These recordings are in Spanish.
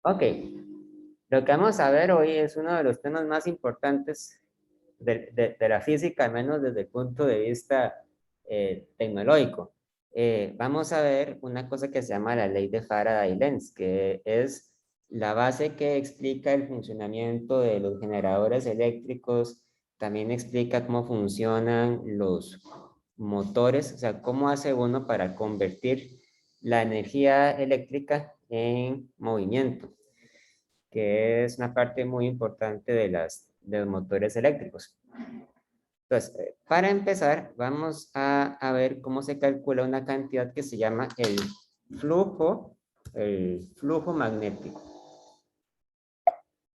Ok, lo que vamos a ver hoy es uno de los temas más importantes de la física, al menos desde el punto de vista tecnológico. Vamos a ver una cosa que se llama la ley de Faraday-Lenz, que es la base que explica el funcionamiento de los generadores eléctricos, también explica cómo funcionan los motores, o sea, cómo hace uno para convertir la energía eléctrica en movimiento, que es una parte muy importante de los motores eléctricos. Entonces, para empezar, vamos a ver cómo se calcula una cantidad que se llama el flujo magnético.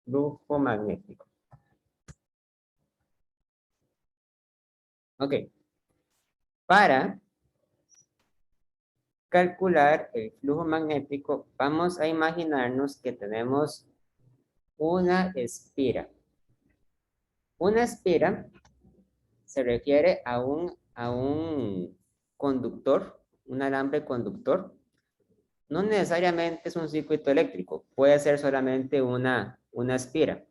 Flujo magnético. Ok. Para calcular el flujo magnético, vamos a imaginarnos que tenemos una espira. Una espira se refiere a un conductor, un alambre conductor. No necesariamente es un circuito eléctrico, puede ser solamente una espira.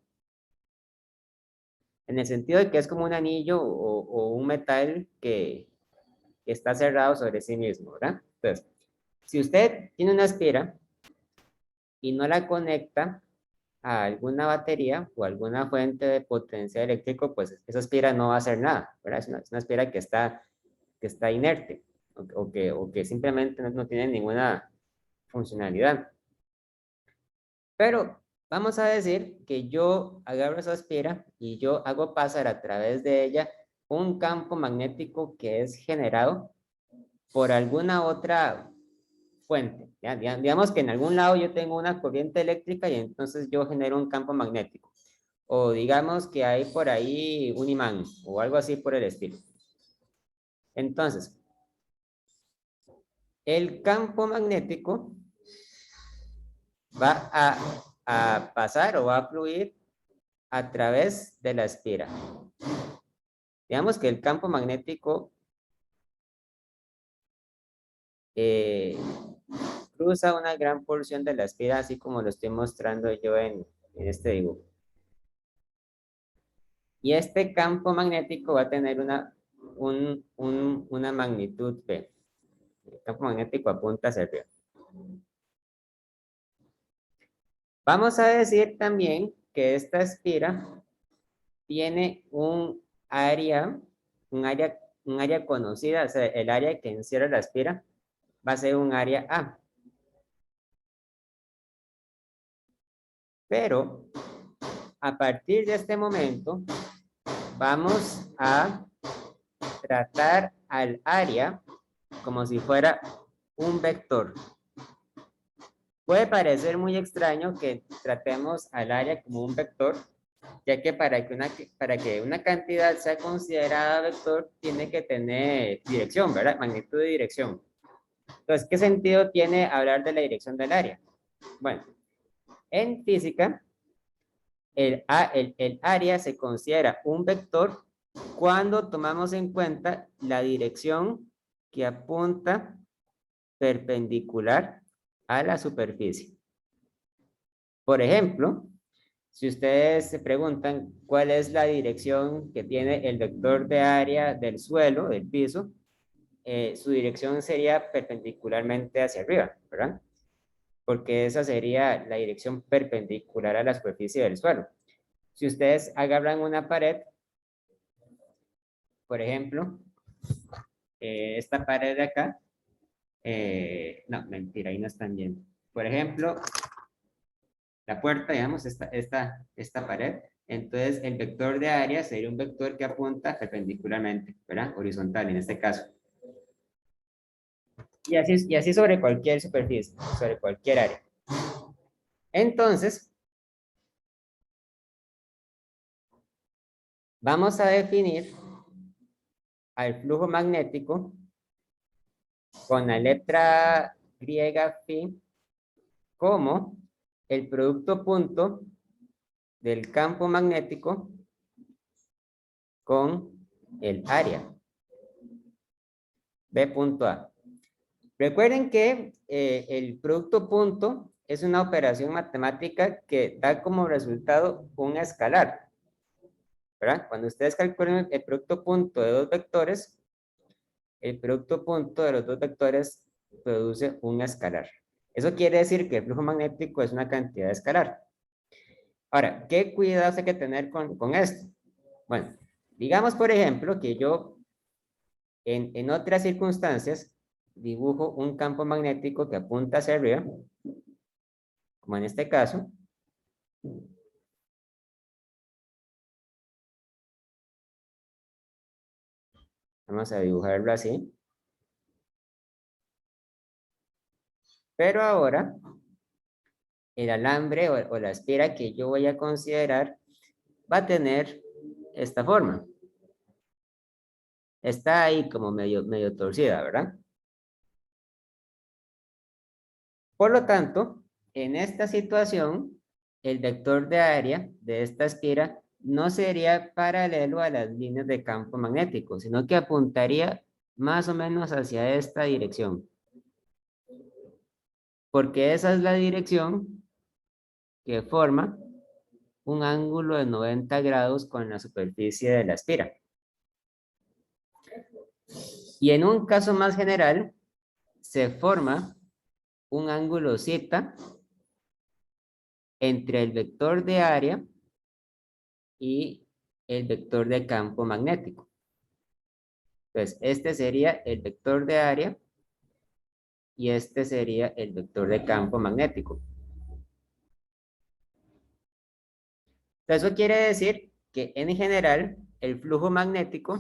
En el sentido de que es como un anillo o un metal que está cerrado sobre sí mismo, ¿verdad? Entonces, si usted tiene una espira y no la conecta a alguna batería o alguna fuente de potencial eléctrico, pues esa espira no va a hacer nada, ¿verdad? Es una espira que está inerte o que simplemente no tiene ninguna funcionalidad. Pero vamos a decir que yo agarro esa espira y yo hago pasar a través de ella un campo magnético que es generado por alguna otra fuente. ¿Ya? Digamos que en algún lado yo tengo una corriente eléctrica y entonces yo genero un campo magnético. O digamos que hay por ahí un imán o algo así por el estilo. Entonces, el campo magnético va a pasar o va a fluir a través de la espira. Digamos que el campo magnético eh, cruza una gran porción de la espira, así como lo estoy mostrando yo en este dibujo. Y este campo magnético va a tener una magnitud B. El campo magnético apunta hacia arriba. Vamos a decir también que esta espira tiene área, un área conocida, o sea, el área que encierra la espira va a ser un área A. Pero a partir de este momento, vamos a tratar al área como si fuera un vector. Puede parecer muy extraño que tratemos al área como un vector, ya que para que una cantidad sea considerada vector, tiene que tener dirección, ¿verdad? Magnitud de dirección. Entonces, ¿qué sentido tiene hablar de la dirección del área? Bueno, en física, el área se considera un vector cuando tomamos en cuenta la dirección que apunta perpendicular a la superficie. Por ejemplo, si ustedes se preguntan cuál es la dirección que tiene el vector de área del suelo, del piso, su dirección sería perpendicularmente hacia arriba, ¿verdad? Porque esa sería la dirección perpendicular a la superficie del suelo. Si ustedes agarran una pared, por ejemplo, esta pared de acá, no, mentira, ahí no están viendo. Por ejemplo, la puerta, digamos, esta pared, entonces el vector de área sería un vector que apunta perpendicularmente, ¿verdad? Horizontal en este caso. Y así sobre cualquier superficie, sobre cualquier área. Entonces, vamos a definir al flujo magnético con la letra griega phi como el producto punto del campo magnético con el área. B punto A. Recuerden que el producto punto es una operación matemática que da como resultado un escalar, ¿verdad? Cuando ustedes calculan el producto punto de dos vectores, el producto punto de los dos vectores produce un escalar. Eso quiere decir que el flujo magnético es una cantidad escalar. Ahora, ¿qué cuidados hay que tener con esto? Bueno, digamos, por ejemplo, que yo en otras circunstancias dibujo un campo magnético que apunta hacia arriba, como en este caso. Vamos a dibujarlo así. Pero ahora, el alambre o la espira que yo voy a considerar va a tener esta forma. Está ahí como medio torcida, ¿verdad? Por lo tanto, en esta situación, el vector de área de esta espira no sería paralelo a las líneas de campo magnético, sino que apuntaría más o menos hacia esta dirección. Porque esa es la dirección que forma un ángulo de 90 grados con la superficie de la espira. Y en un caso más general, se forma un ángulo zeta entre el vector de área y el vector de campo magnético. Entonces, este sería el vector de área y este sería el vector de campo magnético. Entonces, eso quiere decir que en general el flujo magnético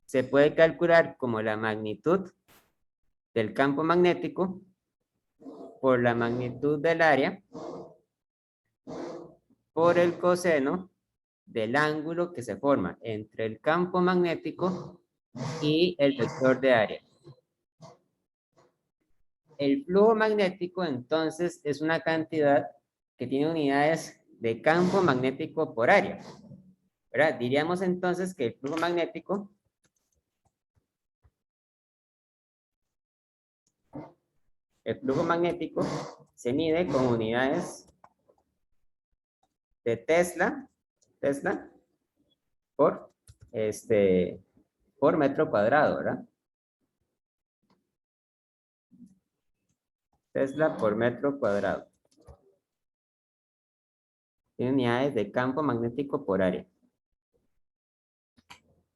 se puede calcular como la magnitud del campo magnético por la magnitud del área por el coseno del ángulo que se forma entre el campo magnético y el vector de área. El flujo magnético entonces es una cantidad que tiene unidades de campo magnético por área, ¿verdad? Diríamos entonces que el flujo magnético se mide con unidades de Tesla por, por metro cuadrado, ¿verdad? Tesla por metro cuadrado. Tiene unidades de campo magnético por área.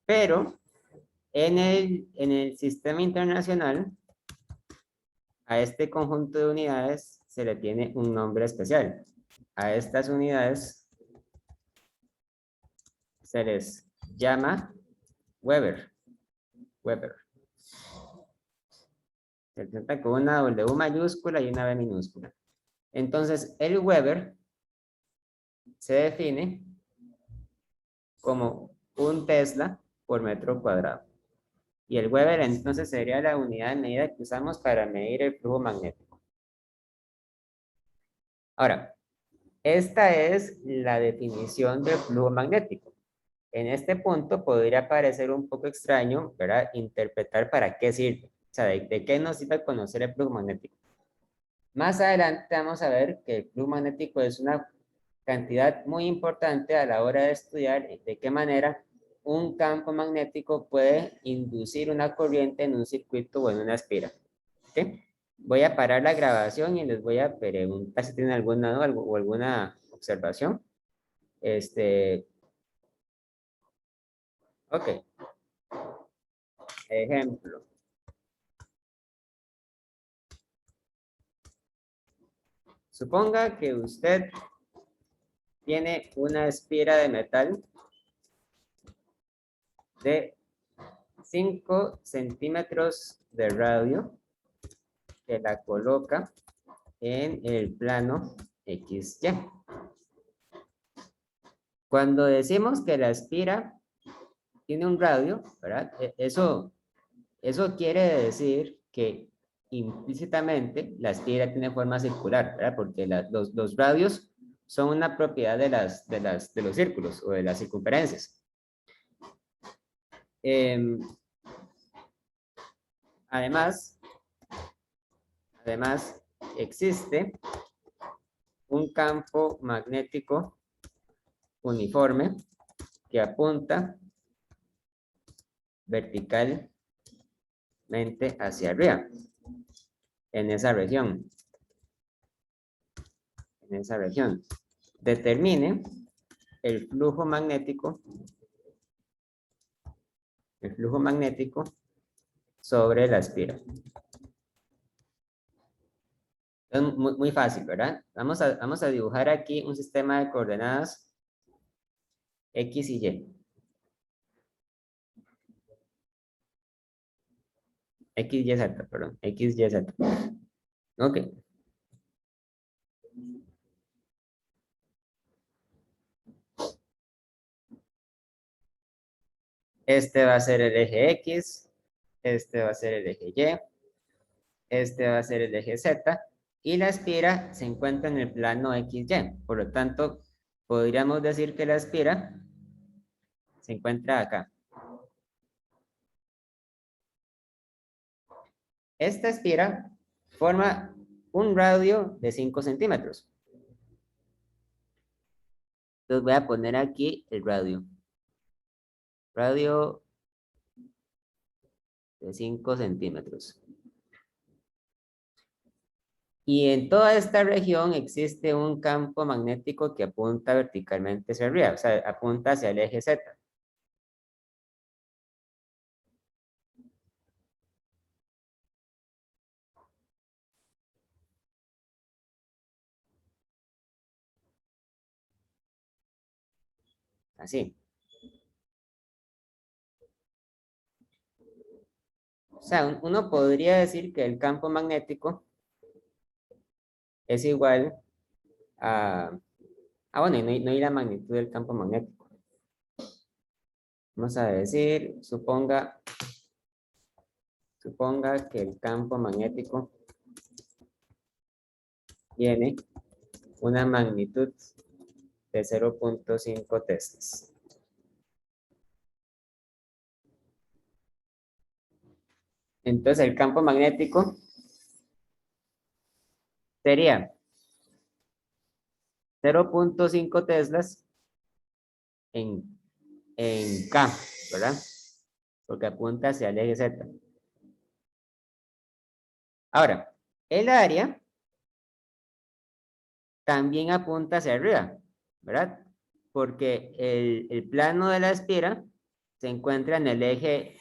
Pero en el sistema internacional, a este conjunto de unidades se le tiene un nombre especial. A estas unidades se les llama Weber. Weber. Se presenta con una W mayúscula y una B minúscula. Entonces, el Weber se define como un Tesla por metro cuadrado. Y el Weber entonces sería la unidad de medida que usamos para medir el flujo magnético. Ahora, esta es la definición del flujo magnético. En este punto podría parecer un poco extraño, ¿verdad? Interpretar para qué sirve. O sea, de qué nos sirve conocer el flujo magnético. Más adelante vamos a ver que el flujo magnético es una cantidad muy importante a la hora de estudiar de qué manera un campo magnético puede inducir una corriente en un circuito o en una espira. ¿Okay? Voy a parar la grabación y les voy a preguntar si tienen alguna duda o alguna observación. Ok, ejemplo. Suponga que usted tiene una espira de metal de 5 centímetros de radio que la coloca en el plano XY. Cuando decimos que la espira tiene un radio, ¿verdad? Eso quiere decir que implícitamente la espira tiene forma circular, ¿verdad? Porque los radios son una propiedad de los círculos o de las circunferencias. Además, existe un campo magnético uniforme que apunta verticalmente hacia arriba en esa región. Determine el flujo magnético sobre la espira. Es muy fácil, ¿verdad? Vamos a dibujar aquí un sistema de coordenadas X y Y. X, Y, Z, perdón. X, Y, Z. Ok. Este va a ser el eje X. Este va a ser el eje Y. Este va a ser el eje Z. Y la espira se encuentra en el plano XY. Por lo tanto, podríamos decir que la espira se encuentra acá. Esta espira forma un radio de 5 centímetros. Entonces voy a poner aquí el radio. Radio de 5 centímetros. Y en toda esta región existe un campo magnético que apunta verticalmente hacia arriba, o sea, apunta hacia el eje Z. Así. O sea, uno podría decir que el campo magnético es igual a... Ah, bueno, y no hay la magnitud del campo magnético. Vamos a decir, suponga que el campo magnético tiene una magnitud de 0.5 teslas. Entonces el campo magnético sería 0.5 teslas en K, ¿verdad? Porque apunta hacia el eje Z. Ahora, el área también apunta hacia arriba, ¿verdad? Porque el plano de la espira se encuentra en el eje,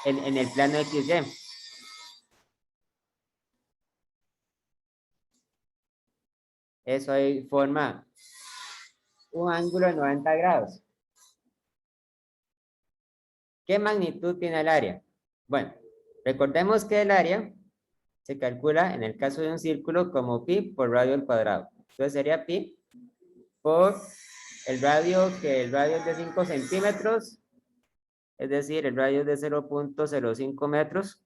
en el plano XY. Eso ahí forma un ángulo de 90 grados. ¿Qué magnitud tiene el área? Bueno, recordemos que el área se calcula en el caso de un círculo como pi por radio al cuadrado. Entonces sería pi por el radio, que el radio es de 5 centímetros, es decir, el radio es de 0.05 metros,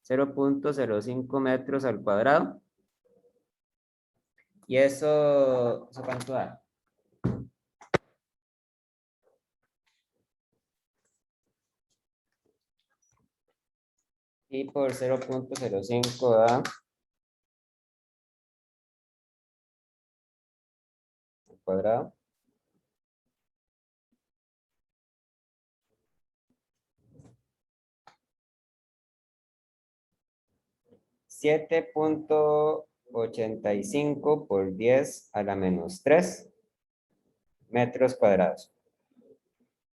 0.05 metros al cuadrado. Y eso ¿cuánto da? Y por 0.05 da al cuadrado. 7.85 por 10 a la menos 3 metros cuadrados.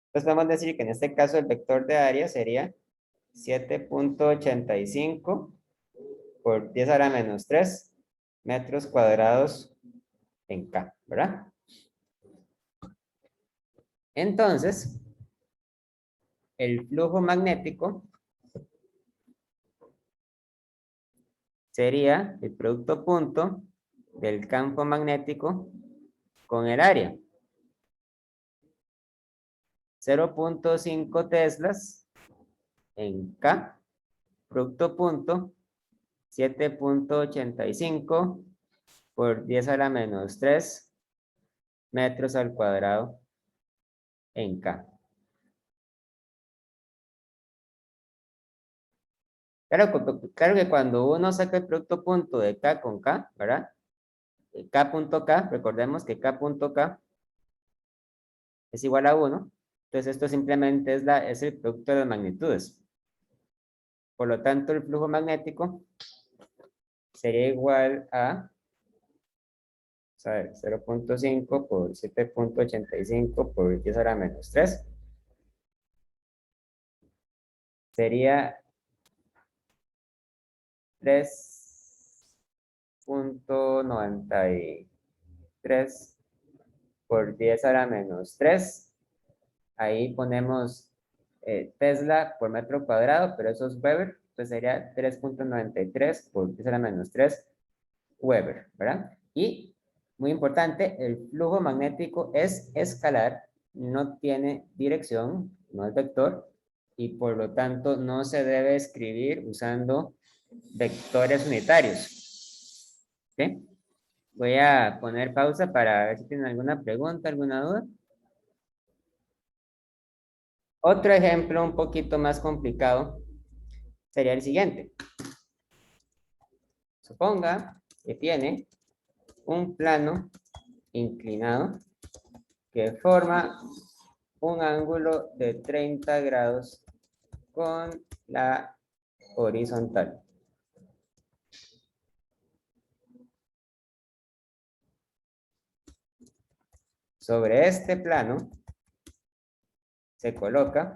Entonces vamos a decir que en este caso el vector de área sería 7.85 por 10 a la menos 3 metros cuadrados en K, ¿verdad? Entonces, el flujo magnético sería el producto punto del campo magnético con el área. 0.5 teslas en K, producto punto, 7.85 por 10 a la menos 3 metros al cuadrado en K. Claro que cuando uno saca el producto punto de K con K, ¿verdad? K.K, recordemos que K.K es igual a 1. Entonces esto simplemente es el producto de las magnitudes. Por lo tanto, el flujo magnético sería igual a, 0.5 por 7.85 por 10 a la menos 3. Sería 3.93 por 10 a la menos 3. Ahí ponemos Tesla por metro cuadrado, pero eso es Weber. Entonces sería 3.93 por 10 a la menos 3 Weber, ¿verdad? Y, muy importante, el flujo magnético es escalar, no tiene dirección, no es vector, y por lo tanto no se debe escribir usando vectores unitarios. ¿Ok? Voy a poner pausa para ver si tienen alguna pregunta, alguna duda. Otro ejemplo un poquito más complicado sería el siguiente. Suponga que tiene un plano inclinado que forma un ángulo de 30 grados con la horizontal. Sobre este plano se coloca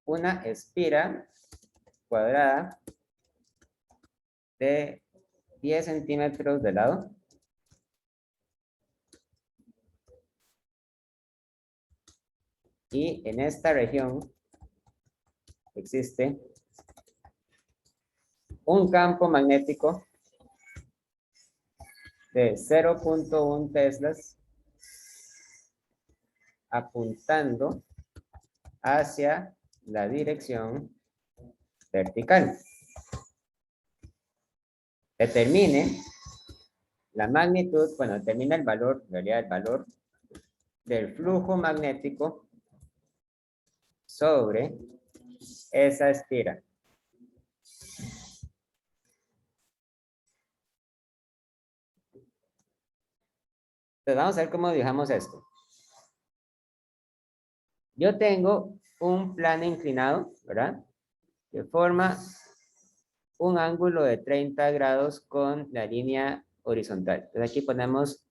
una espira cuadrada de 10 centímetros de lado y en esta región existe un campo magnético de 0.1 teslas apuntando hacia la dirección vertical. Determine la magnitud, bueno, determina el valor, en realidad el valor del flujo magnético sobre esa espira. Entonces vamos a ver cómo dibujamos esto. Yo tengo un plano inclinado, ¿verdad? Que forma un ángulo de 30 grados con la línea horizontal. Entonces aquí ponemos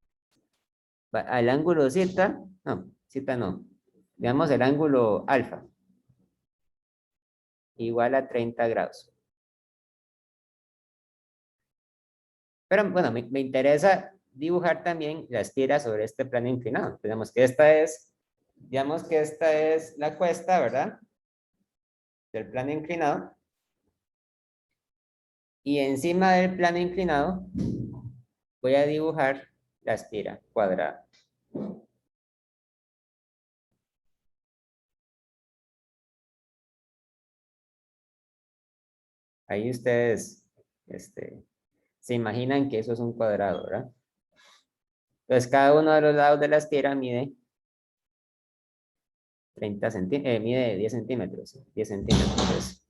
al ángulo zeta, no, zeta no, digamos el ángulo alfa, igual a 30 grados. Pero bueno, me interesa dibujar también la espira sobre este plano inclinado. Digamos que esta es la cuesta, ¿verdad? Del plano inclinado. Y encima del plano inclinado voy a dibujar la espira cuadrada. Ahí ustedes se imaginan que eso es un cuadrado, ¿verdad? Entonces cada uno de los lados de la espira mide 30 centímetros, mide 10 centímetros, 10 centímetros.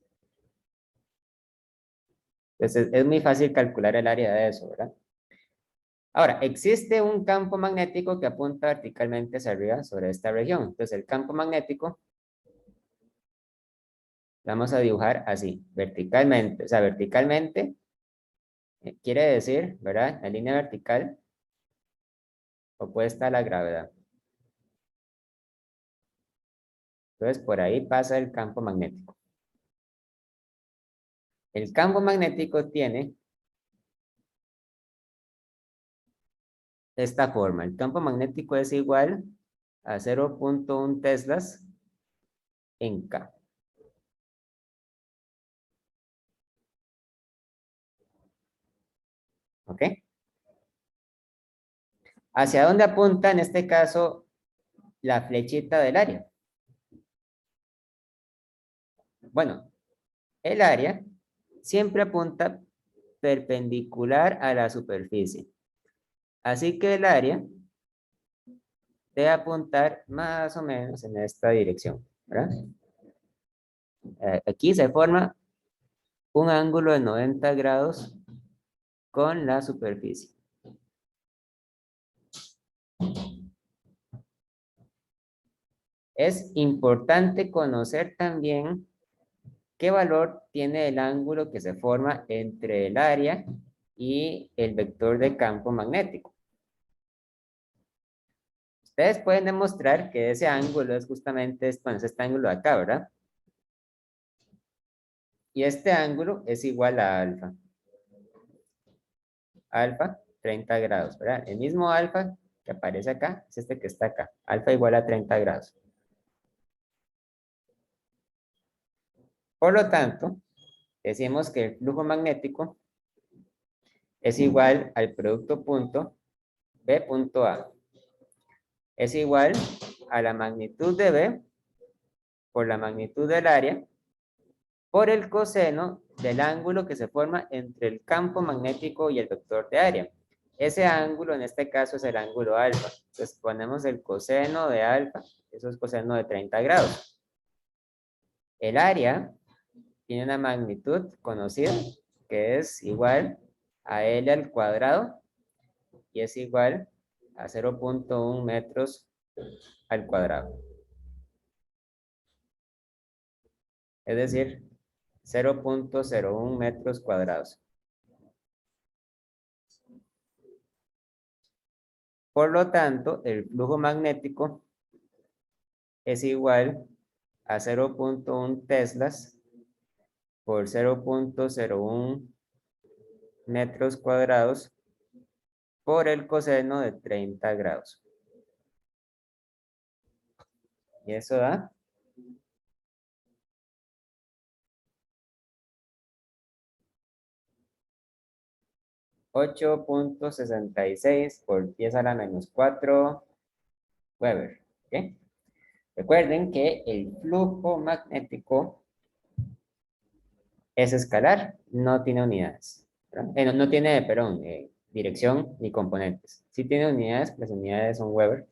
Entonces es muy fácil calcular el área de eso, ¿verdad? Ahora, existe un campo magnético que apunta verticalmente hacia arriba sobre esta región. Entonces el campo magnético vamos a dibujar así, verticalmente. O sea, verticalmente quiere decir, ¿verdad? La línea vertical opuesta a la gravedad. Entonces por ahí pasa el campo magnético. El campo magnético tiene esta forma. El campo magnético es igual a 0.1 teslas en K. ¿Ok? ¿Hacia dónde apunta en este caso la flechita del área? Bueno, el área siempre apunta perpendicular a la superficie. Así que el área debe apuntar más o menos en esta dirección, ¿verdad? Aquí se forma un ángulo de 90 grados con la superficie. Es importante conocer también qué valor tiene el ángulo que se forma entre el área y el vector de campo magnético. Ustedes pueden demostrar que ese ángulo es justamente bueno, es este ángulo de acá, ¿verdad? Y este ángulo es igual a alfa. Alfa, 30 grados, ¿verdad? El mismo alfa que aparece acá es este que está acá. Alfa igual a 30 grados. Por lo tanto, decimos que el flujo magnético es igual al producto punto B punto A. Es igual a la magnitud de B por la magnitud del área por el coseno del ángulo que se forma entre el campo magnético y el vector de área. Ese ángulo en este caso es el ángulo alfa. Entonces ponemos el coseno de alfa, eso es coseno de 30 grados. El área tiene una magnitud conocida que es igual a L al cuadrado y es igual a 0.1 metros al cuadrado. Es decir, 0.01 metros cuadrados. Por lo tanto, el flujo magnético es igual a 0.1 teslas por 0.01 metros cuadrados por el coseno de 30 grados. Y eso da 8.66 por 10 a la menos 4 Weber. ¿Okay? Recuerden que el flujo magnético es escalar, no tiene unidades. No tiene, perdón, dirección ni componentes. Sí tiene unidades, las unidades son Weber.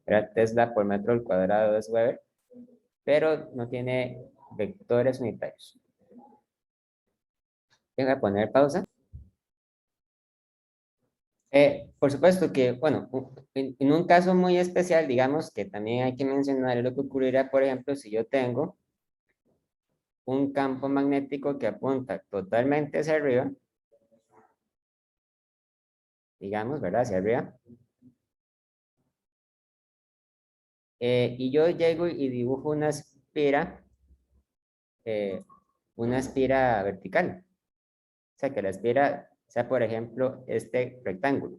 ¿Verdad? Tesla por metro al cuadrado es Weber, pero no tiene vectores unitarios. Voy a poner pausa. Por supuesto que, bueno, en un caso muy especial, digamos que también hay que mencionar lo que ocurrirá, por ejemplo, si yo tengo un campo magnético que apunta totalmente hacia arriba, digamos, ¿verdad? Hacia arriba. Y yo llego y dibujo una espira vertical. O sea, que la espira sea, por ejemplo, este rectángulo.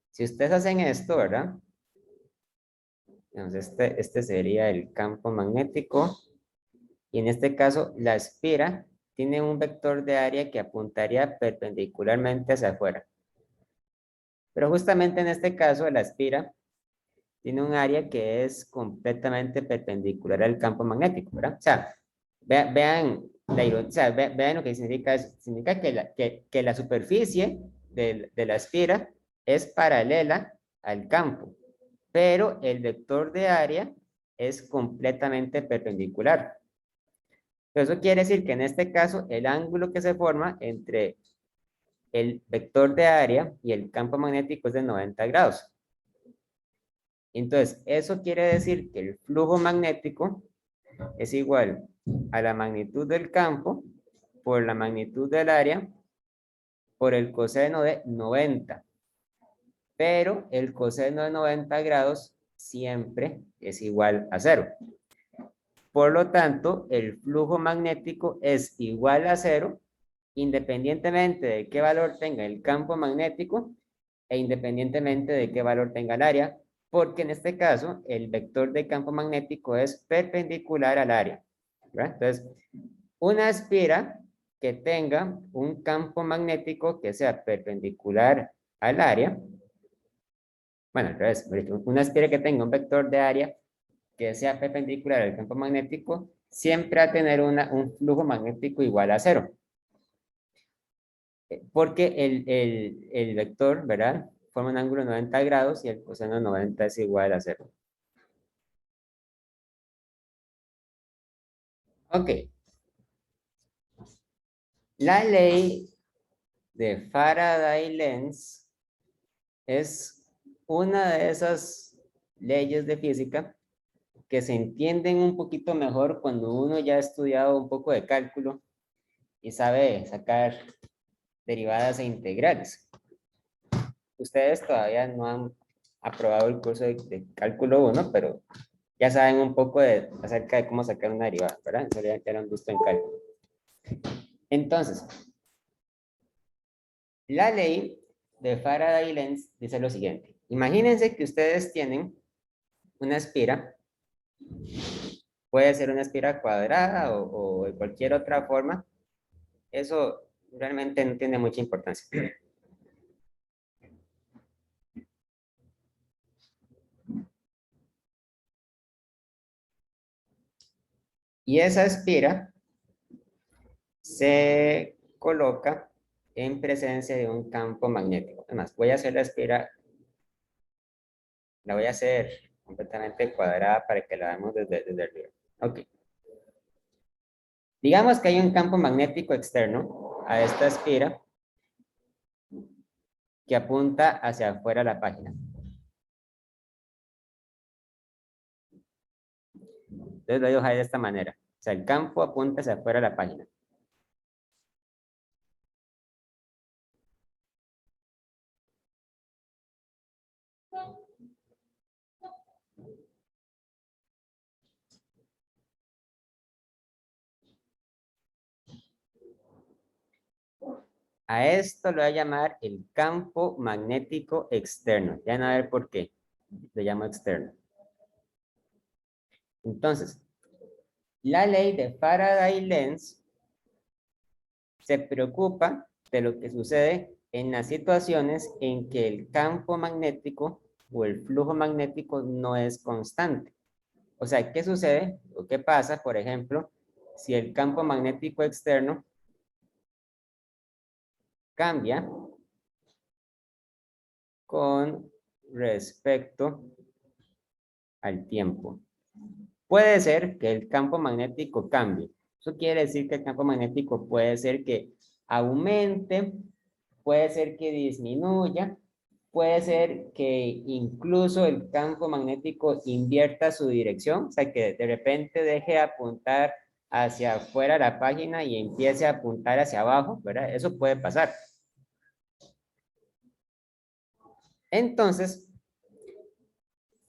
Si ustedes hacen esto, ¿verdad? Entonces, este sería el campo magnético. Y en este caso, la espira tiene un vector de área que apuntaría perpendicularmente hacia afuera. Pero justamente en este caso, la espira tiene un área que es completamente perpendicular al campo magnético, ¿verdad? O sea, vean, o sea, vean lo que significa eso. Significa que la superficie de la espira es paralela al campo, pero el vector de área es completamente perpendicular. Eso quiere decir que en este caso el ángulo que se forma entre el vector de área y el campo magnético es de 90 grados. Entonces, eso quiere decir que el flujo magnético es igual a la magnitud del campo por la magnitud del área por el coseno de 90. Pero el coseno de 90 grados siempre es igual a 0. Por lo tanto, el flujo magnético es igual a 0 independientemente de qué valor tenga el campo magnético e independientemente de qué valor tenga el área, porque en este caso el vector de campo magnético es perpendicular al área. ¿Verdad? Entonces, una espira que tenga un campo magnético que sea perpendicular al área, bueno, al revés, una espira que tenga un vector de área que sea perpendicular al campo magnético, siempre va a tener un flujo magnético igual a 0. Porque el vector, ¿verdad? Forma un ángulo de 90 grados y el coseno de 90 es igual a 0. Ok. La ley de Faraday-Lenz es una de esas leyes de física que se entienden un poquito mejor cuando uno ya ha estudiado un poco de cálculo y sabe sacar derivadas e integrales. Ustedes todavía no han aprobado el curso de cálculo 1, pero ya saben un poco acerca de cómo sacar una derivada, ¿verdad? Eso ya era un gusto en cálculo. Entonces, la ley de Faraday-Lenz dice lo siguiente. Imagínense que ustedes tienen una espira, puede ser una espira cuadrada o de cualquier otra forma. Eso realmente no tiene mucha importancia. Y esa espira se coloca en presencia de un campo magnético. Además, voy a hacer la espira, la voy a hacer completamente cuadrada para que la veamos desde arriba. Ok. Digamos que hay un campo magnético externo a esta espira que apunta hacia afuera de la página. Entonces lo voy a dejar de esta manera. O sea, el campo apunta hacia afuera de la página. A esto lo voy a llamar el campo magnético externo. Ya van a ver por qué lo llamo externo. Entonces, la ley de Faraday-Lenz se preocupa de lo que sucede en las situaciones en que el campo magnético o el flujo magnético no es constante. O sea, ¿qué sucede o qué pasa, por ejemplo, si el campo magnético externo cambia con respecto al tiempo? Puede ser que el campo magnético cambie. Eso quiere decir que el campo magnético puede ser que aumente, puede ser que disminuya, puede ser que incluso el campo magnético invierta su dirección, o sea, que de repente deje de apuntar hacia afuera de la página y empiece a apuntar hacia abajo, ¿verdad? Eso puede pasar. Entonces,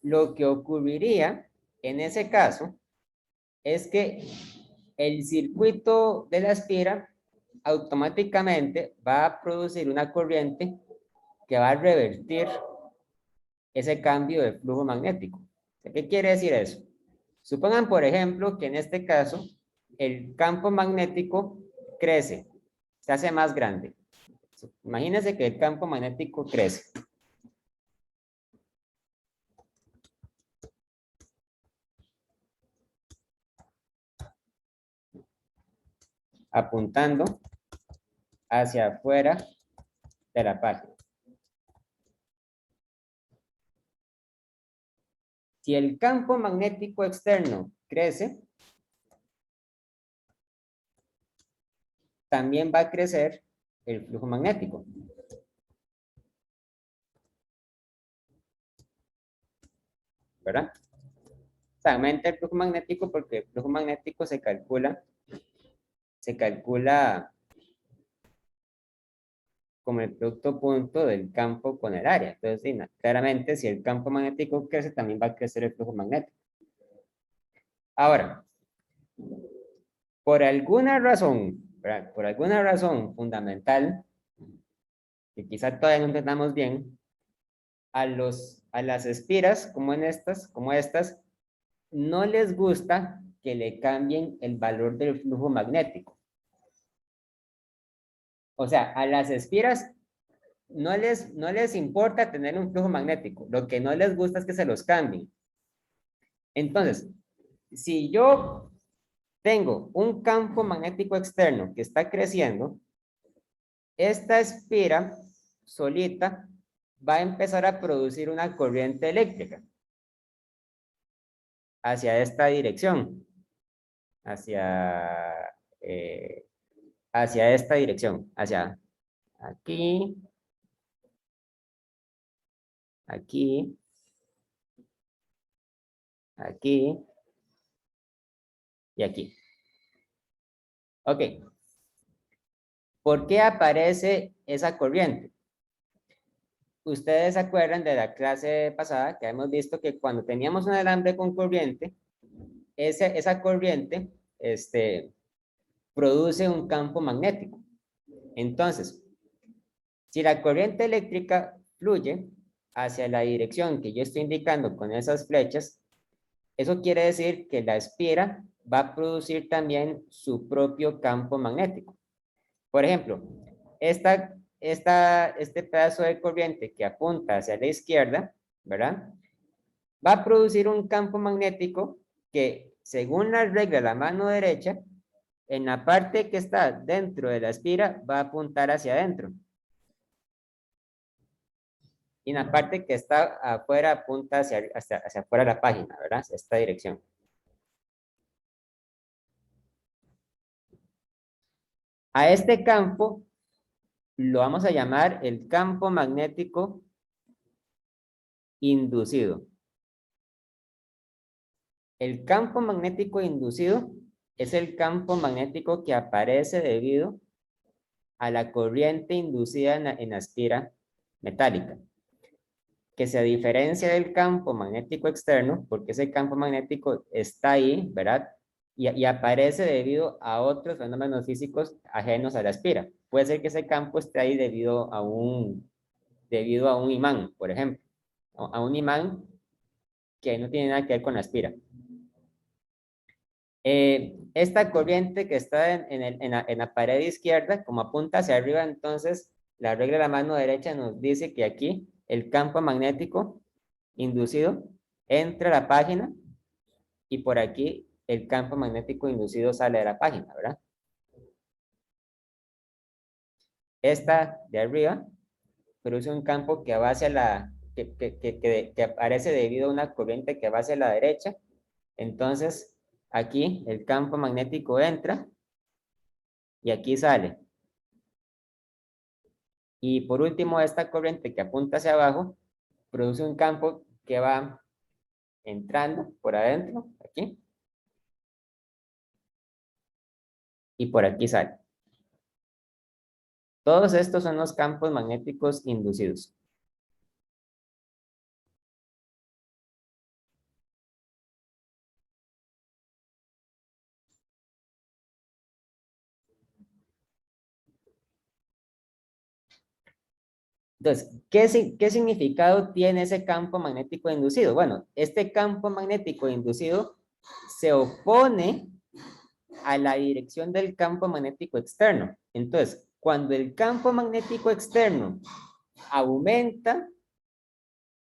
lo que ocurriría en ese caso es que el circuito de la espira automáticamente va a producir una corriente que va a revertir ese cambio de flujo magnético. ¿Qué quiere decir eso? Supongan, por ejemplo, que en este caso el campo magnético crece, se hace más grande. Imagínense que el campo magnético crece. Apuntando hacia afuera de la página. Si el campo magnético externo crece, también va a crecer el flujo magnético. ¿Verdad? O sea, aumenta el flujo magnético porque el flujo magnético se calcula como el producto punto del campo con el área. Entonces, sí, claramente, si el campo magnético crece, también va a crecer el flujo magnético. Ahora, por alguna razón, ¿verdad? Por alguna razón fundamental, que quizá todavía no entendamos bien, a las espiras como estas, no les gusta que le cambien el valor del flujo magnético. O sea, a las espiras no les importa tener un flujo magnético. Lo que no les gusta es que se los cambien. Entonces, si yo tengo un campo magnético externo que está creciendo, esta espira solita va a empezar a producir una corriente eléctrica hacia esta dirección, hacia, eh, hacia esta dirección, hacia aquí aquí, aquí y aquí. Ok. ¿Por qué aparece esa corriente? Ustedes se acuerdan de la clase pasada que hemos visto que cuando teníamos un alambre con corriente, esa corriente produce un campo magnético. Entonces, si la corriente eléctrica fluye hacia la dirección que yo estoy indicando con esas flechas, eso quiere decir que la espira va a producir también su propio campo magnético. Por ejemplo, este pedazo de corriente que apunta hacia la izquierda, ¿verdad? Va a producir un campo magnético que, según la regla de la mano derecha, en la parte que está dentro de la espira va a apuntar hacia adentro. Y en la parte que está afuera apunta hacia afuera de la página, ¿verdad? Hacia esta dirección. A este campo lo vamos a llamar el campo magnético inducido. El campo magnético inducido es el campo magnético que aparece debido a la corriente inducida en la espira metálica, que se diferencia del campo magnético externo, porque ese campo magnético está ahí, ¿verdad? Y aparece debido a otros fenómenos físicos ajenos a la espira. Puede ser que ese campo esté ahí debido a un imán, por ejemplo, a un imán que no tiene nada que ver con la espira. Esta corriente que está en la pared izquierda, como apunta hacia arriba, entonces la regla de la mano derecha nos dice que aquí el campo magnético inducido entra a la página y por aquí el campo magnético inducido sale de la página, ¿verdad? Esta de arriba produce un campo que va hacia que aparece debido a una corriente que va hacia la derecha. Entonces, aquí el campo magnético entra y aquí sale. Y por último, esta corriente que apunta hacia abajo produce un campo que va entrando por adentro, aquí, y por aquí sale. Todos estos son los campos magnéticos inducidos. Entonces, ¿qué significado tiene ese campo magnético inducido? Bueno, este campo magnético inducido se opone a la dirección del campo magnético externo. Entonces, cuando el campo magnético externo aumenta,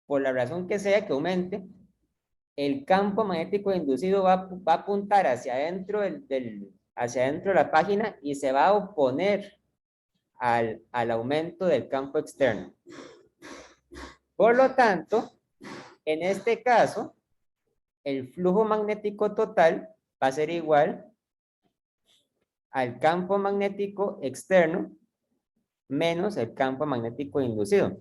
por la razón que sea que aumente, el campo magnético inducido va a apuntar hacia adentro hacia adentro de la página y se va a oponer al aumento del campo externo. Por lo tanto, en este caso, el flujo magnético total va a ser igual al campo magnético externo menos el campo magnético inducido.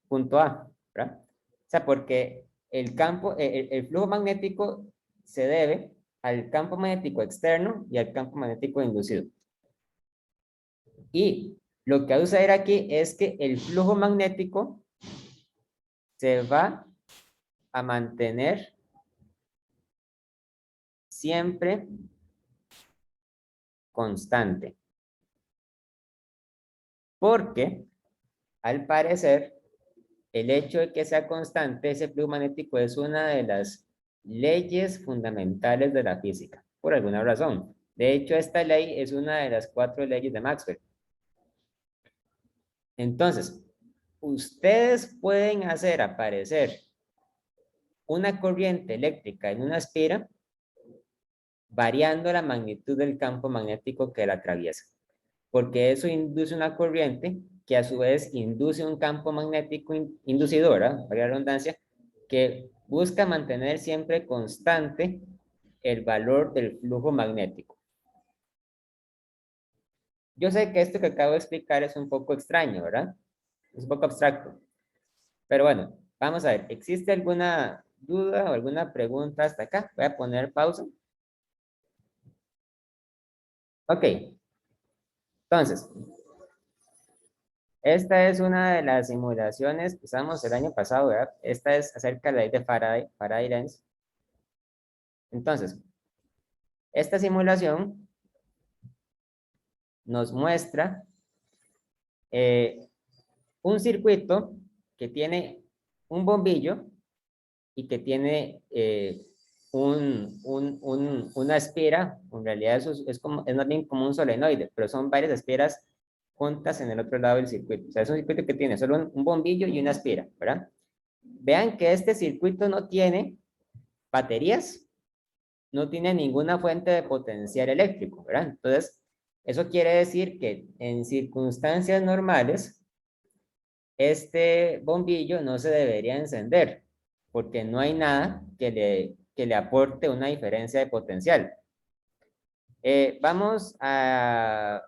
Punto A, ¿verdad? O sea, porque el flujo magnético se debe al campo magnético externo y al campo magnético inducido. Y lo que va a suceder aquí es que el flujo magnético se va a mantener siempre constante. Porque, al parecer, el hecho de que sea constante ese flujo magnético es una de las leyes fundamentales de la física, por alguna razón. De hecho, esta ley es una de las 4 leyes de Maxwell. Entonces, ustedes pueden hacer aparecer una corriente eléctrica en una espira variando la magnitud del campo magnético que la atraviesa, porque eso induce una corriente que a su vez induce un campo magnético inducido, ¿verdad? Para la redundancia, que busca mantener siempre constante el valor del flujo magnético. Yo sé que esto que acabo de explicar es un poco extraño, ¿verdad? Es un poco abstracto. Pero bueno, vamos a ver. ¿Existe alguna duda o alguna pregunta hasta acá? Voy a poner pausa. Ok. Entonces, esta es una de las simulaciones que usamos el año pasado, ¿verdad? Esta es acerca de la ley de Faraday, Faraday Lens. Entonces, esta simulación nos muestra un circuito que tiene un bombillo y que tiene una espira. En realidad eso es más bien como un solenoide, pero son varias espiras juntas en el otro lado del circuito. O sea, es un circuito que tiene solo un bombillo y una espira, ¿verdad? Vean que este circuito no tiene baterías, no tiene ninguna fuente de potencial eléctrico, ¿verdad? Entonces, eso quiere decir que en circunstancias normales, este bombillo no se debería encender, porque no hay nada que le aporte una diferencia de potencial. Vamos a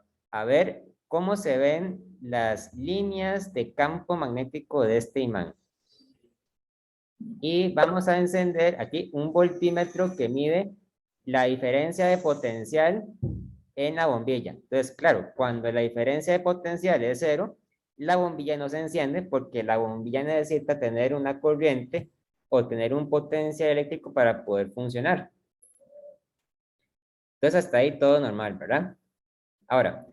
ver cómo se ven las líneas de campo magnético de este imán. Y vamos a encender aquí un voltímetro que mide la diferencia de potencial en la bombilla. Entonces, claro, cuando la diferencia de potencial es cero, la bombilla no se enciende porque la bombilla necesita tener una corriente o tener un potencial eléctrico para poder funcionar. Entonces, hasta ahí todo normal, ¿verdad? Ahora,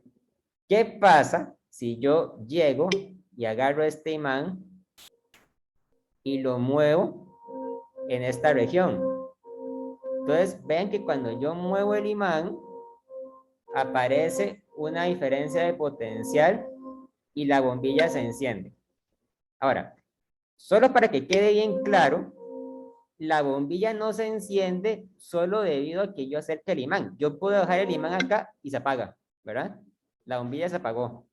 ¿qué pasa si yo llego y agarro este imán y lo muevo en esta región? Entonces, vean que cuando yo muevo el imán, aparece una diferencia de potencial y la bombilla se enciende. Ahora, solo para que quede bien claro, la bombilla no se enciende solo debido a que yo acerque el imán. Yo puedo dejar el imán acá y se apaga, ¿verdad? La bombilla se apagó.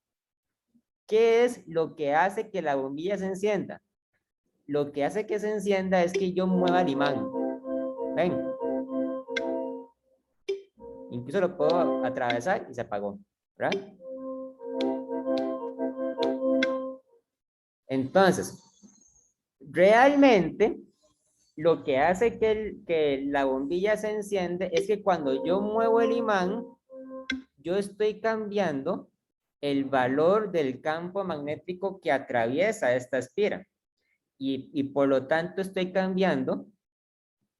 ¿Qué es lo que hace que la bombilla se encienda? Lo que hace que se encienda es que yo mueva el imán. ¿Ven? Incluso lo puedo atravesar y se apagó, ¿verdad? Entonces, realmente lo que hace que la bombilla se enciende es que cuando yo muevo el imán, yo estoy cambiando el valor del campo magnético que atraviesa esta espira. Y por lo tanto estoy cambiando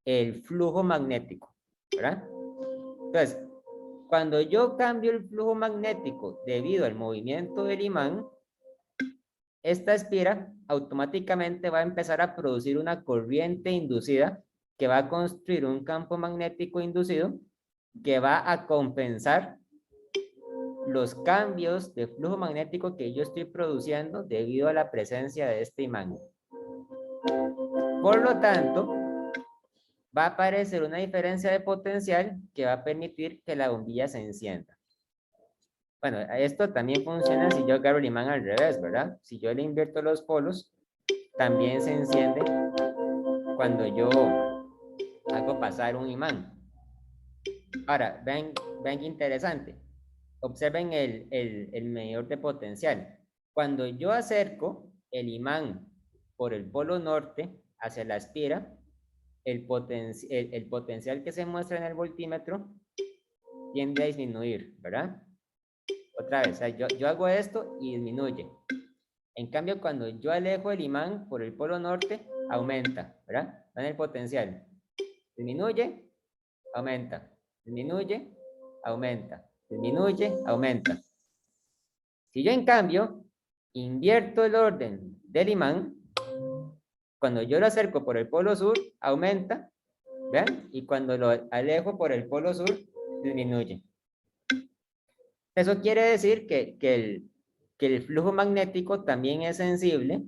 el flujo magnético, ¿verdad? Entonces, cuando yo cambio el flujo magnético debido al movimiento del imán, esta espira automáticamente va a empezar a producir una corriente inducida que va a construir un campo magnético inducido que va a compensar los cambios de flujo magnético que yo estoy produciendo debido a la presencia de este imán. Por lo tanto, va a aparecer una diferencia de potencial que va a permitir que la bombilla se encienda. Bueno, esto también funciona si yo agarro el imán al revés, ¿verdad? Si yo le invierto los polos, también se enciende cuando yo hago pasar un imán. Ahora, ven qué interesante. Observen el medidor de potencial. Cuando yo acerco el imán por el polo norte hacia la espira, el potencial que se muestra en el voltímetro tiende a disminuir, ¿verdad? Otra vez, o sea, yo hago esto y disminuye. En cambio, cuando yo alejo el imán por el polo norte, aumenta, ¿verdad? En el potencial. Disminuye, aumenta. Disminuye, aumenta. Disminuye, aumenta. Si yo, en cambio, invierto el orden del imán, cuando yo lo acerco por el polo sur, aumenta, ¿vean? Y cuando lo alejo por el polo sur, disminuye. Eso quiere decir que el flujo magnético también es sensible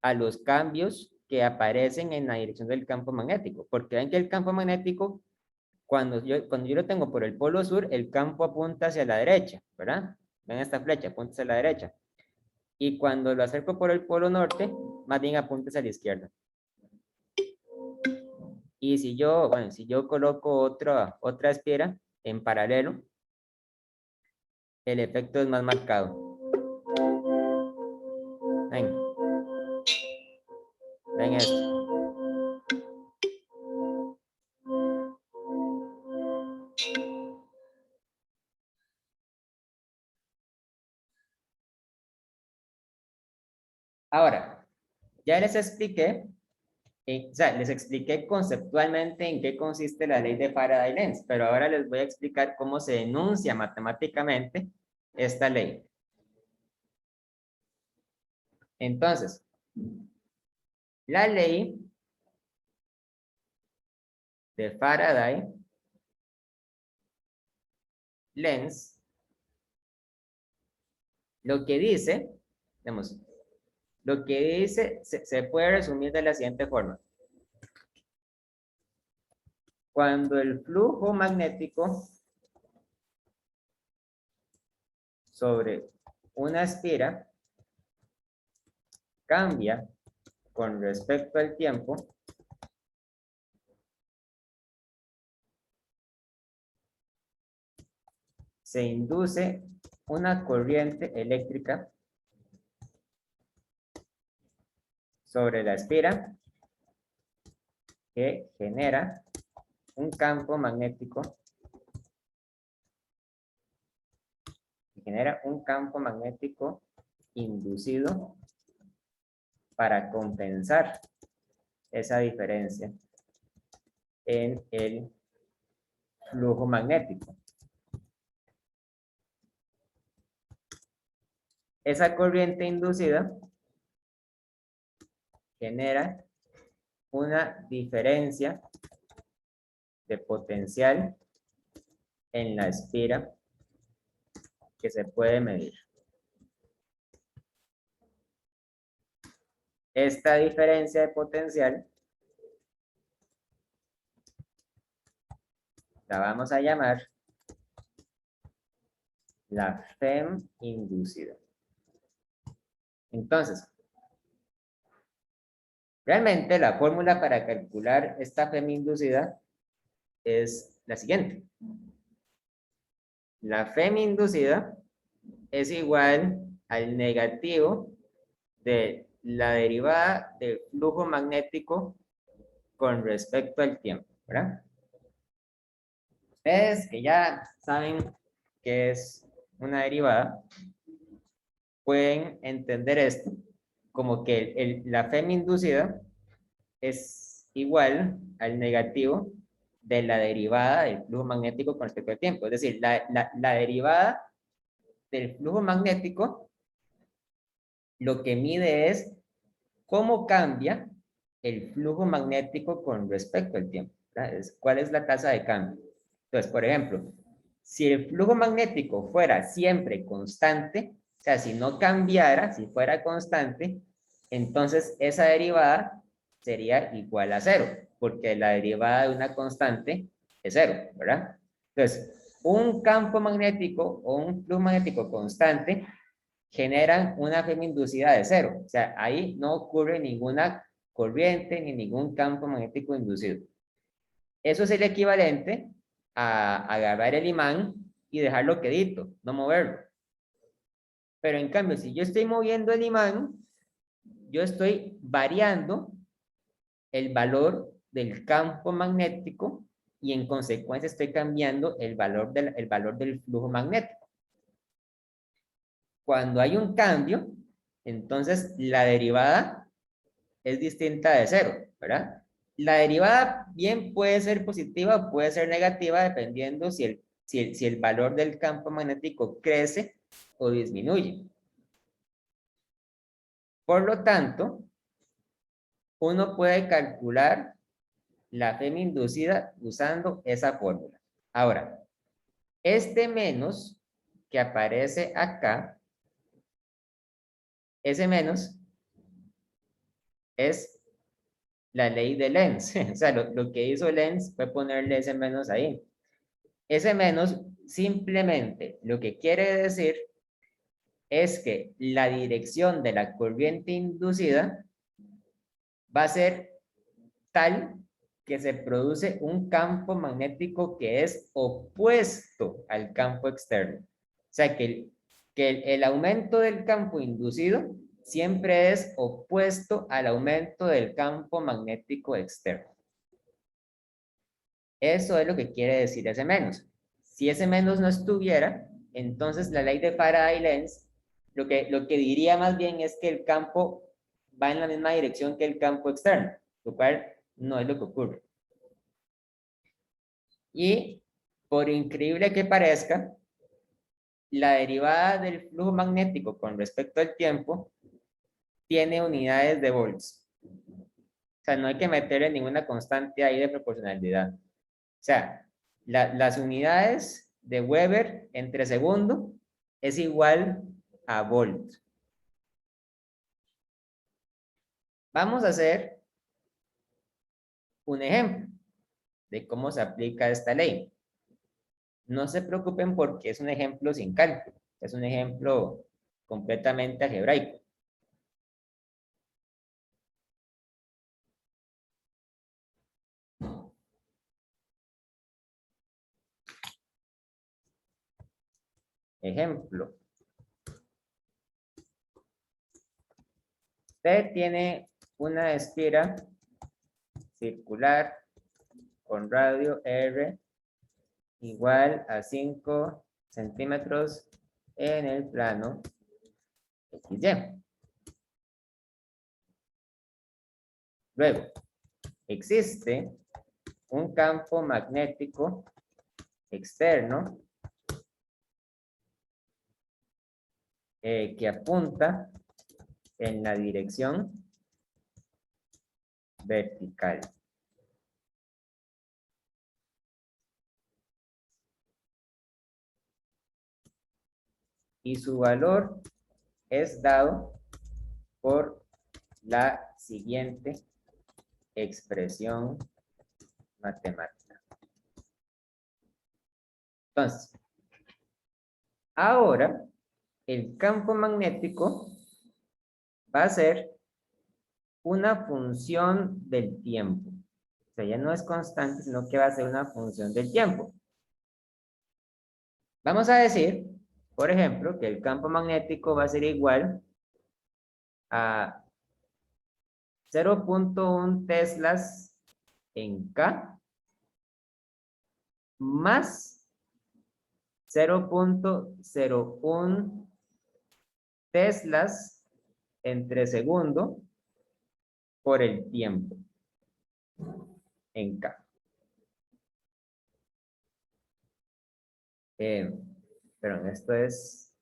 a los cambios que aparecen en la dirección del campo magnético, porque ven que el campo magnético, cuando yo lo tengo por el polo sur, el campo apunta hacia la derecha, ¿verdad? Ven esta flecha, apunta hacia la derecha. Y cuando lo acerco por el polo norte, más bien apunta hacia la izquierda. Y si yo coloco otra esfera en paralelo, el efecto es más marcado. Ven. Observen esto. Ahora, ya les expliqué, o sea, les expliqué conceptualmente en qué consiste la ley de Faraday-Lenz, pero ahora les voy a explicar cómo se enuncia matemáticamente esta ley. Entonces, la ley de Faraday-Lenz lo que dice, digamos, lo que dice se puede resumir de la siguiente forma. Cuando el flujo magnético sobre una esfera cambia con respecto al tiempo, se induce una corriente eléctrica sobre la esfera que genera un campo magnético inducido para compensar esa diferencia en el flujo magnético. Esa corriente inducida genera una diferencia de potencial en la esfera que se puede medir. Esta diferencia de potencial la vamos a llamar la FEM inducida. Entonces, realmente la fórmula para calcular esta FEM inducida es la siguiente. La FEM inducida es igual al negativo de la derivada del flujo magnético con respecto al tiempo, ¿verdad? Ustedes que ya saben qué es una derivada, pueden entender esto como que la FEM inducida es igual al negativo de la derivada del flujo magnético con respecto al tiempo. Es decir, la derivada del flujo magnético lo que mide es cómo cambia el flujo magnético con respecto al tiempo. ¿Cuál es la tasa de cambio? Entonces, por ejemplo, si el flujo magnético fuera siempre constante, o sea, si no cambiara, si fuera constante, entonces esa derivada sería igual a cero, porque la derivada de una constante es cero, ¿verdad? Entonces, un campo magnético o un flujo magnético constante generan una FEM inducida de cero. O sea, ahí no ocurre ninguna corriente ni ningún campo magnético inducido. Eso es el equivalente a agarrar el imán y dejarlo quedito, no moverlo. Pero en cambio, si yo estoy moviendo el imán, yo estoy variando el valor del campo magnético y en consecuencia estoy cambiando el valor del flujo magnético. Cuando hay un cambio, entonces la derivada es distinta de cero, ¿verdad? La derivada bien puede ser positiva o puede ser negativa dependiendo si el valor del campo magnético crece o disminuye. Por lo tanto, uno puede calcular la FEM inducida usando esa fórmula. Ahora, este menos que aparece acá, ese menos es la ley de Lenz. O sea, lo que hizo Lenz fue ponerle ese menos ahí. Ese menos simplemente lo que quiere decir es que la dirección de la corriente inducida va a ser tal que se produce un campo magnético que es opuesto al campo externo. O sea, que el aumento del campo inducido siempre es opuesto al aumento del campo magnético externo. Eso es lo que quiere decir ese menos. Si ese menos no estuviera, entonces la ley de Faraday-Lenz lo que diría más bien es que el campo va en la misma dirección que el campo externo, lo cual no es lo que ocurre. Y por increíble que parezca, la derivada del flujo magnético con respecto al tiempo tiene unidades de volts. O sea, no hay que meterle ninguna constante ahí de proporcionalidad. O sea, las unidades de Weber entre segundo es igual a volt. Vamos a hacer un ejemplo de cómo se aplica esta ley. No se preocupen porque es un ejemplo sin cálculo, es un ejemplo completamente algebraico. Ejemplo. Usted tiene una esfera circular con radio R igual a 5 centímetros en el plano XY. Luego, existe un campo magnético externo que apunta en la dirección vertical. Y su valor es dado por la siguiente expresión matemática. Entonces, ahora el campo magnético va a ser una función del tiempo. O sea, ya no es constante, sino que va a ser una función del tiempo. Vamos a decir, por ejemplo, que el campo magnético va a ser igual a 0.1 teslas en K más 0.01 teslas entre segundo por el tiempo en K. Perdón, esto es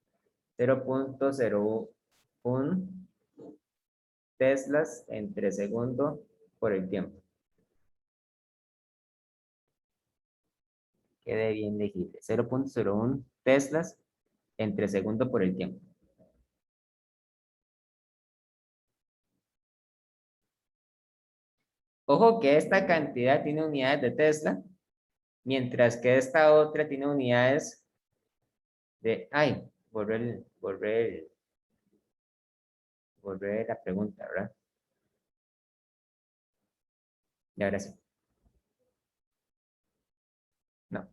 0.01 teslas entre segundo por el tiempo. Quede bien legible. 0.01 teslas entre segundo por el tiempo. Ojo que esta cantidad tiene unidades de Tesla, mientras que esta otra tiene unidades de... Ay, volver la pregunta, ¿verdad? Y ahora sí. No.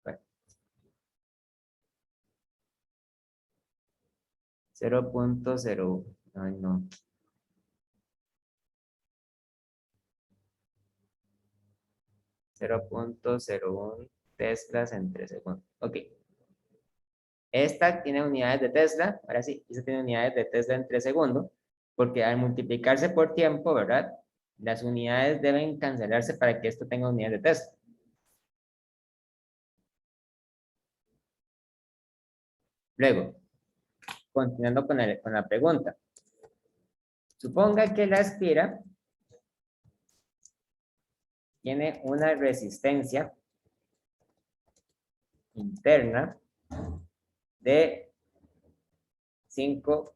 Bueno. 0.0. Ay, no. 0.01 teslas entre segundo. Ok. Esta tiene unidades de Tesla. Ahora sí, esta tiene unidades de Tesla entre segundo. Porque al multiplicarse por tiempo, ¿verdad? Las unidades deben cancelarse para que esto tenga unidades de Tesla. Luego, continuando con la pregunta. Suponga que la aspira tiene una resistencia interna de 5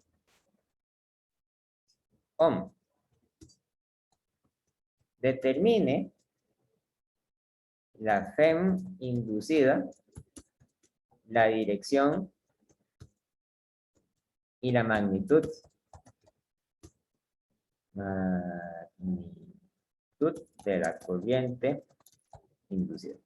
ohm. Determine la FEM inducida, la dirección y la magnitud. Magnitud de la corriente inducida.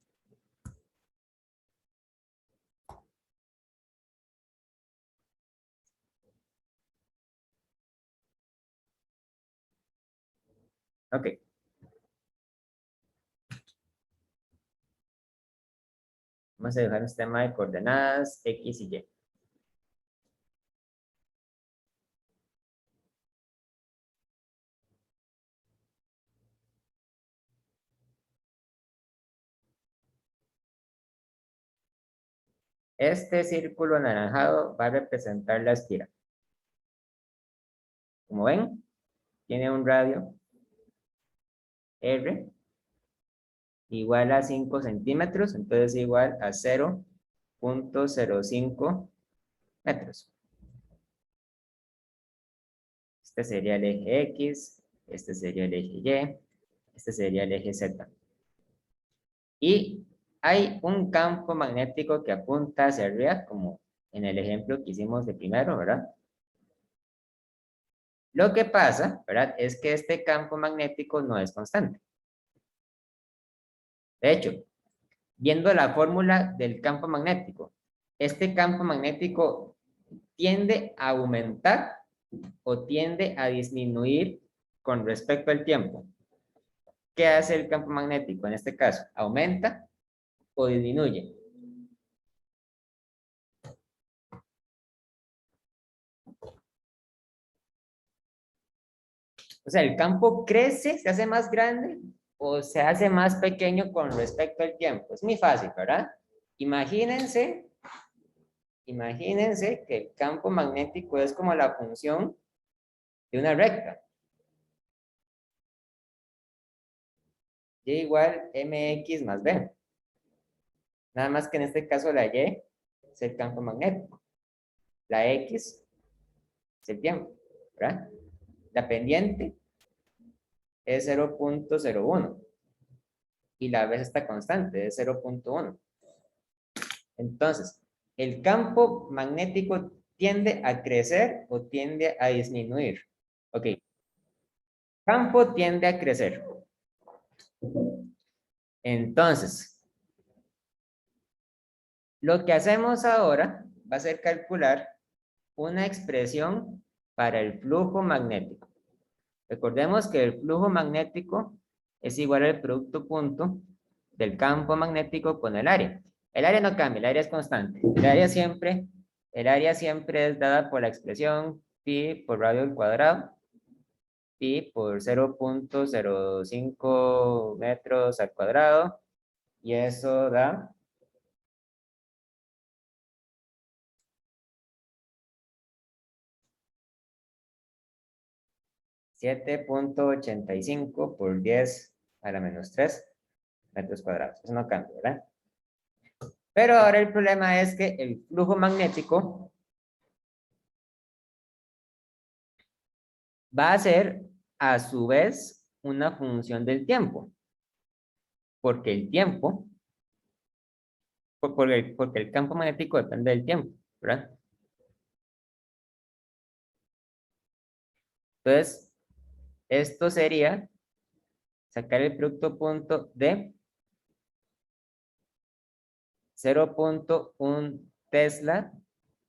Ok. Vamos a dejar un sistema de coordenadas X y Y. Este círculo anaranjado va a representar la espiral. Como ven, tiene un radio R igual a 5 centímetros, entonces igual a 0.05 metros. Este sería el eje X, este sería el eje Y, este sería el eje Z. Y hay un campo magnético que apunta hacia arriba, como en el ejemplo que hicimos de primero, ¿verdad? Lo que pasa, ¿verdad? Es que este campo magnético no es constante. De hecho, viendo la fórmula del campo magnético, este campo magnético tiende a aumentar o tiende a disminuir con respecto al tiempo. ¿Qué hace el campo magnético en este caso? ¿Aumenta o disminuye? O sea, ¿el campo crece, se hace más grande o se hace más pequeño con respecto al tiempo? Es muy fácil, ¿verdad? Imagínense, imagínense que el campo magnético es como la función de una recta. Y igual mx más b. Nada más que en este caso la y es el campo magnético. La x es el tiempo, ¿verdad? La pendiente es 0.01 y la vez está constante, es 0.1. Entonces, ¿el campo magnético tiende a crecer o tiende a disminuir? Ok, campo tiende a crecer. Entonces, lo que hacemos ahora va a ser calcular una expresión para el flujo magnético. Recordemos que el flujo magnético es igual al producto punto del campo magnético con el área. El área no cambia, el área es constante. El área siempre es dada por la expresión pi por radio al cuadrado, pi por 0.05 metros al cuadrado, y eso da 7.85 por 10 a la menos 3 metros cuadrados. Eso no cambia, ¿verdad? Pero ahora el problema es que el flujo magnético va a ser a su vez una función del tiempo, porque el tiempo, porque el campo magnético depende del tiempo, ¿verdad? Entonces, esto sería sacar el producto punto de 0.1 Tesla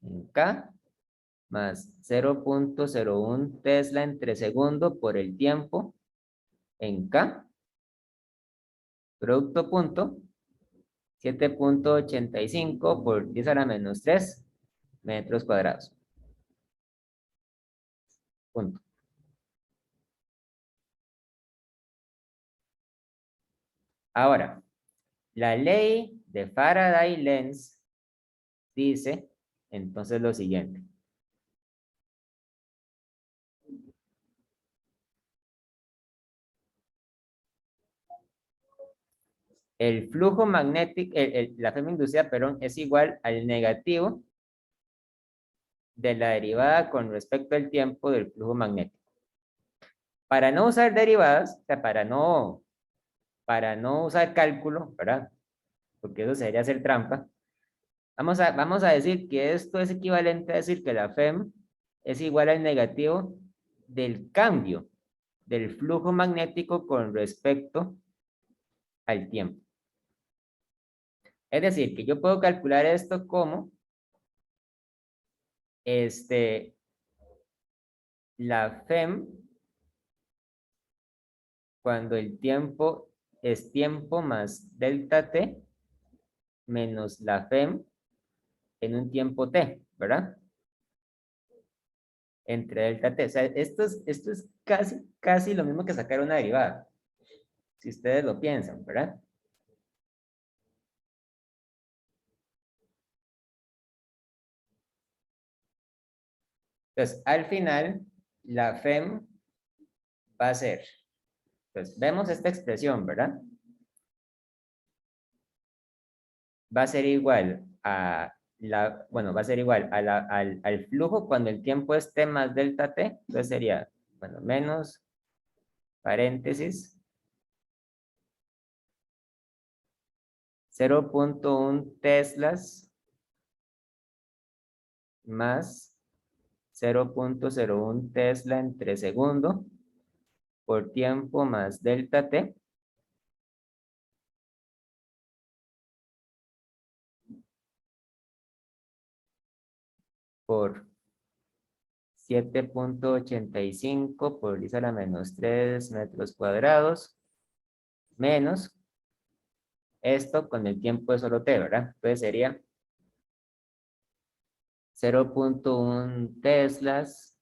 en K más 0.01 Tesla entre segundo por el tiempo en K, producto punto 7.85 por 10 a la menos 3 metros cuadrados. Punto. Ahora, la ley de Faraday-Lenz dice entonces lo siguiente. El flujo magnético, la Fm inducida, perdón, es igual al negativo de la derivada con respecto al tiempo del flujo magnético. Para no usar derivadas, o sea, para no usar cálculo, ¿verdad? Porque eso sería hacer trampa. Vamos a decir que esto es equivalente a decir que la Fm es igual al negativo del cambio del flujo magnético con respecto al tiempo. Es decir, que yo puedo calcular esto como la Fem cuando el tiempo es tiempo más delta t menos la FEM en un tiempo t, ¿verdad? Entre delta t. O sea, esto es casi lo mismo que sacar una derivada, si ustedes lo piensan, ¿verdad? Entonces, al final, la FEM va a ser, pues vemos esta expresión, ¿verdad? Va a ser igual a bueno, va a ser igual a al flujo cuando el tiempo esté más delta t, entonces sería, bueno, menos paréntesis 0.1 teslas más 0.01 tesla entre segundo por tiempo más delta t por 7.85 por 10 a la menos 3 metros cuadrados menos esto con el tiempo de solo t, ¿verdad? Entonces sería 0.1 teslas